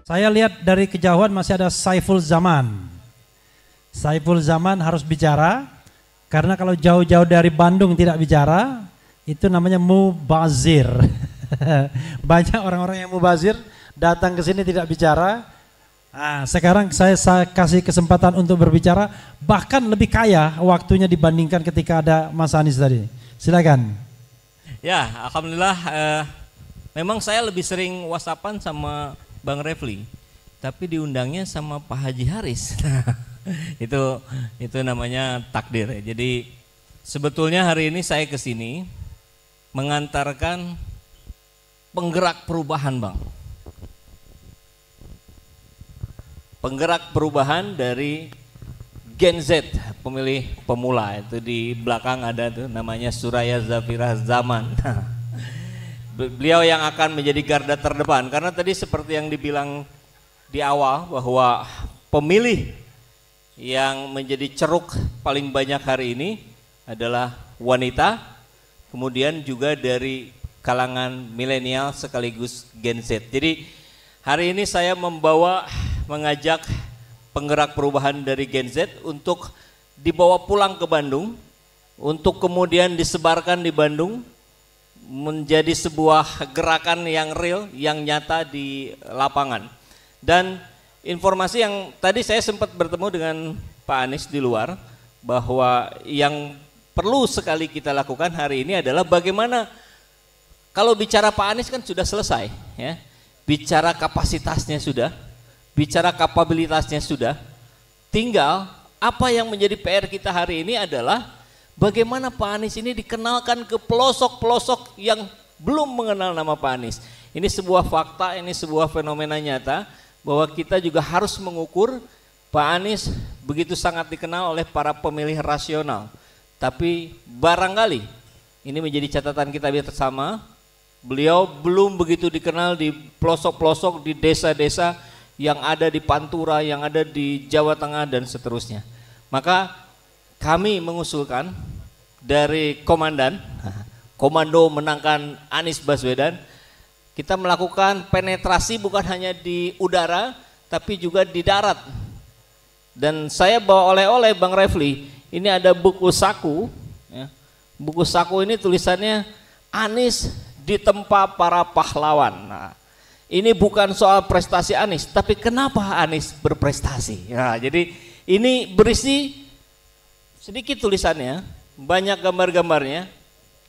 Saya lihat dari kejauhan masih ada Saiful Zaman. Saiful Zaman harus bicara, karena kalau jauh-jauh dari Bandung tidak bicara, itu namanya mubazir. Banyak orang-orang yang mubazir datang ke sini tidak bicara. Nah, sekarang saya kasih kesempatan untuk berbicara, bahkan lebih kaya waktunya dibandingkan ketika ada Mas Anies tadi. Silakan. Ya, alhamdulillah. Memang saya lebih sering WhatsAppan sama Bang Refli, tapi diundangnya sama Pak Haji Haris. itu namanya takdir. Jadi sebetulnya hari ini saya ke sini mengantarkan penggerak perubahan, Bang. Penggerak perubahan dari Gen Z, pemilih pemula. Itu di belakang ada tuh namanya Suraya Zafira Zaman. Beliau yang akan menjadi garda terdepan, karena tadi seperti yang dibilang di awal bahwa pemilih yang menjadi ceruk paling banyak hari ini adalah wanita, kemudian juga dari kalangan milenial sekaligus Gen Z. Jadi hari ini saya mengajak penggerak perubahan dari Gen Z untuk dibawa pulang ke Bandung, untuk kemudian disebarkan di Bandung, menjadi sebuah gerakan yang real, yang nyata di lapangan. Dan informasi yang tadi saya sempat bertemu dengan Pak Anies di luar, bahwa yang perlu sekali kita lakukan hari ini adalah bagaimana, kalau bicara Pak Anies kan sudah selesai, ya. Bicara kapasitasnya sudah, bicara kapabilitasnya sudah, tinggal apa yang menjadi PR kita hari ini adalah bagaimana Pak Anies ini dikenalkan ke pelosok-pelosok yang belum mengenal nama Pak Anies. Ini sebuah fakta, ini sebuah fenomena nyata bahwa kita juga harus mengukur Pak Anies begitu sangat dikenal oleh para pemilih rasional. Tapi barangkali ini menjadi catatan kita bersama, beliau belum begitu dikenal di pelosok-pelosok, di desa-desa yang ada di Pantura, yang ada di Jawa Tengah dan seterusnya. Maka kami mengusulkan dari komando menangkan Anies Baswedan, kita melakukan penetrasi bukan hanya di udara tapi juga di darat. Dan saya bawa oleh-oleh Bang Refli, ini ada buku saku, ya. Buku saku ini tulisannya Anies ditempa para pahlawan. Nah, ini bukan soal prestasi Anies, tapi kenapa Anies berprestasi. Nah, jadi ini berisi sedikit tulisannya, banyak gambar-gambarnya,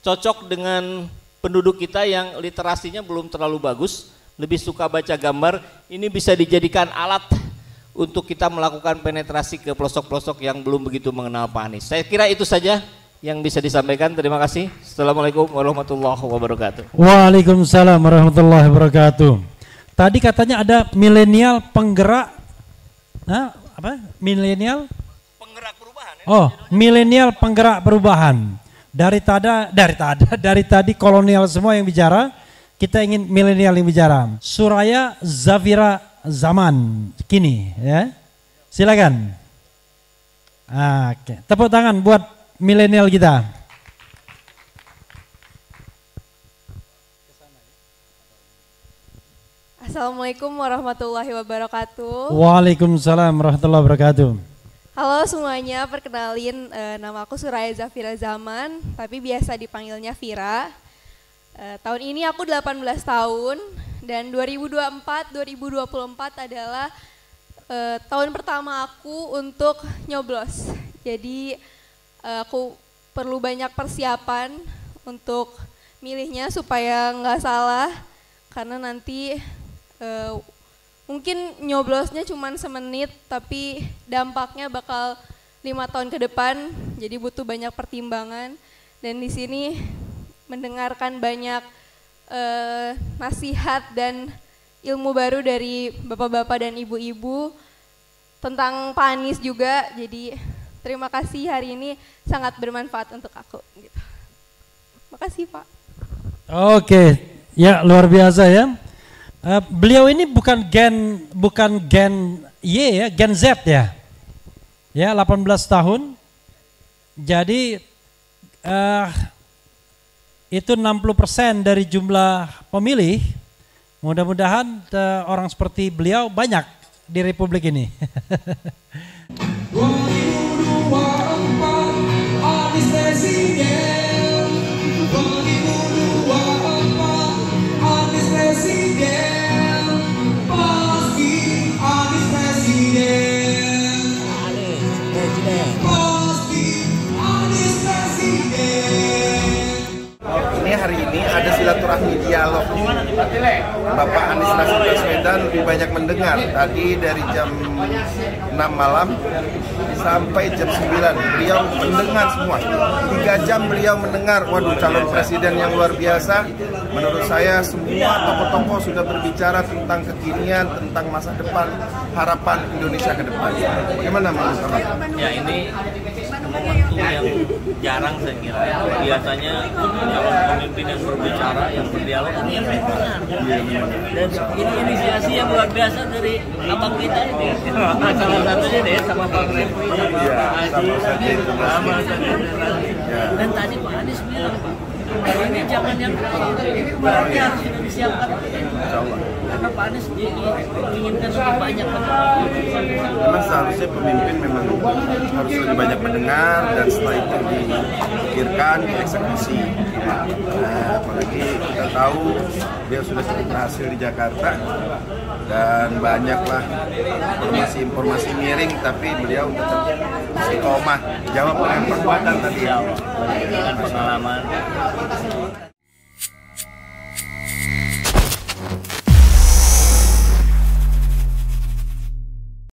cocok dengan penduduk kita yang literasinya belum terlalu bagus, lebih suka baca gambar. Ini bisa dijadikan alat untuk kita melakukan penetrasi ke pelosok-pelosok yang belum begitu mengenal Pak Anies. Saya kira itu saja yang bisa disampaikan. Terima kasih. Assalamualaikum warahmatullahi wabarakatuh. Waalaikumsalam warahmatullahi wabarakatuh. Tadi katanya ada milenial penggerak, milenial? Oh, milenial penggerak perubahan. Dari tadi kolonial semua yang bicara, kita ingin milenial yang bicara. Suraya Zafira Zaman kini, ya. Silakan. Oke, tepuk tangan buat milenial kita. Assalamualaikum warahmatullahi wabarakatuh. Waalaikumsalam warahmatullahi wabarakatuh. Halo semuanya, perkenalin nama aku Suraya Zafira Zaman, tapi biasa dipanggilnya Vira. Tahun ini aku 18 tahun dan 2024 adalah tahun pertama aku untuk nyoblos. Jadi aku perlu banyak persiapan untuk milihnya supaya nggak salah, karena nanti mungkin nyoblosnya cuma semenit tapi dampaknya bakal 5 tahun ke depan, jadi butuh banyak pertimbangan. Dan di sini mendengarkan banyak nasihat dan ilmu baru dari bapak-bapak dan ibu-ibu tentang Pak Anies juga. Jadi terima kasih, hari ini sangat bermanfaat untuk aku. Gitu. Makasih Pak. Oke, ya luar biasa ya. Beliau ini bukan gen Y ya, gen Z ya. Ya, 18 tahun. Jadi itu 60% dari jumlah pemilih Mudah-mudahan orang seperti beliau banyak di Republik ini. 2024 Anies Presiden, 2024 Anies Presiden, pasti Anies Presiden, pasti Anies Presiden. Ini hari ini ada silaturahmi dialog. Bapak Anies Baswedan lebih banyak mendengar. Tadi dari jam 6 malam sampai jam 9 beliau mendengar semua. 3 jam beliau mendengar. Waduh, calon presiden yang luar biasa. Menurut saya semua tokoh-tokoh sudah berbicara tentang kekinian, tentang masa depan, harapan Indonesia ke depan. Bagaimana menurut Bapak? Ya, ini momentum yang jarang saya kira. Biasanya calon pemimpin yang berbicara, yang berdialog ini yang benar. Dan ini inisiasi yang luar biasa dari abang kita ini. Salah satunya deh sama Bang Refri, sama Pak Haji, sama dan tadi Pak Anies bilang, Pak, ini jangan yang berarti harus sudah disiapkan. Karena Pak Anies menginginkan lebih banyak. Memang seharusnya pemimpin memang harus lebih banyak mendengar dan setelah itu dipikirkan, dieksekusi. Nah, apalagi kita tahu dia sudah cukup berhasil di Jakarta dan banyaklah informasi miring, tapi beliau tetap istiqomah jawab dengan perbuatan tadi. Pengalaman.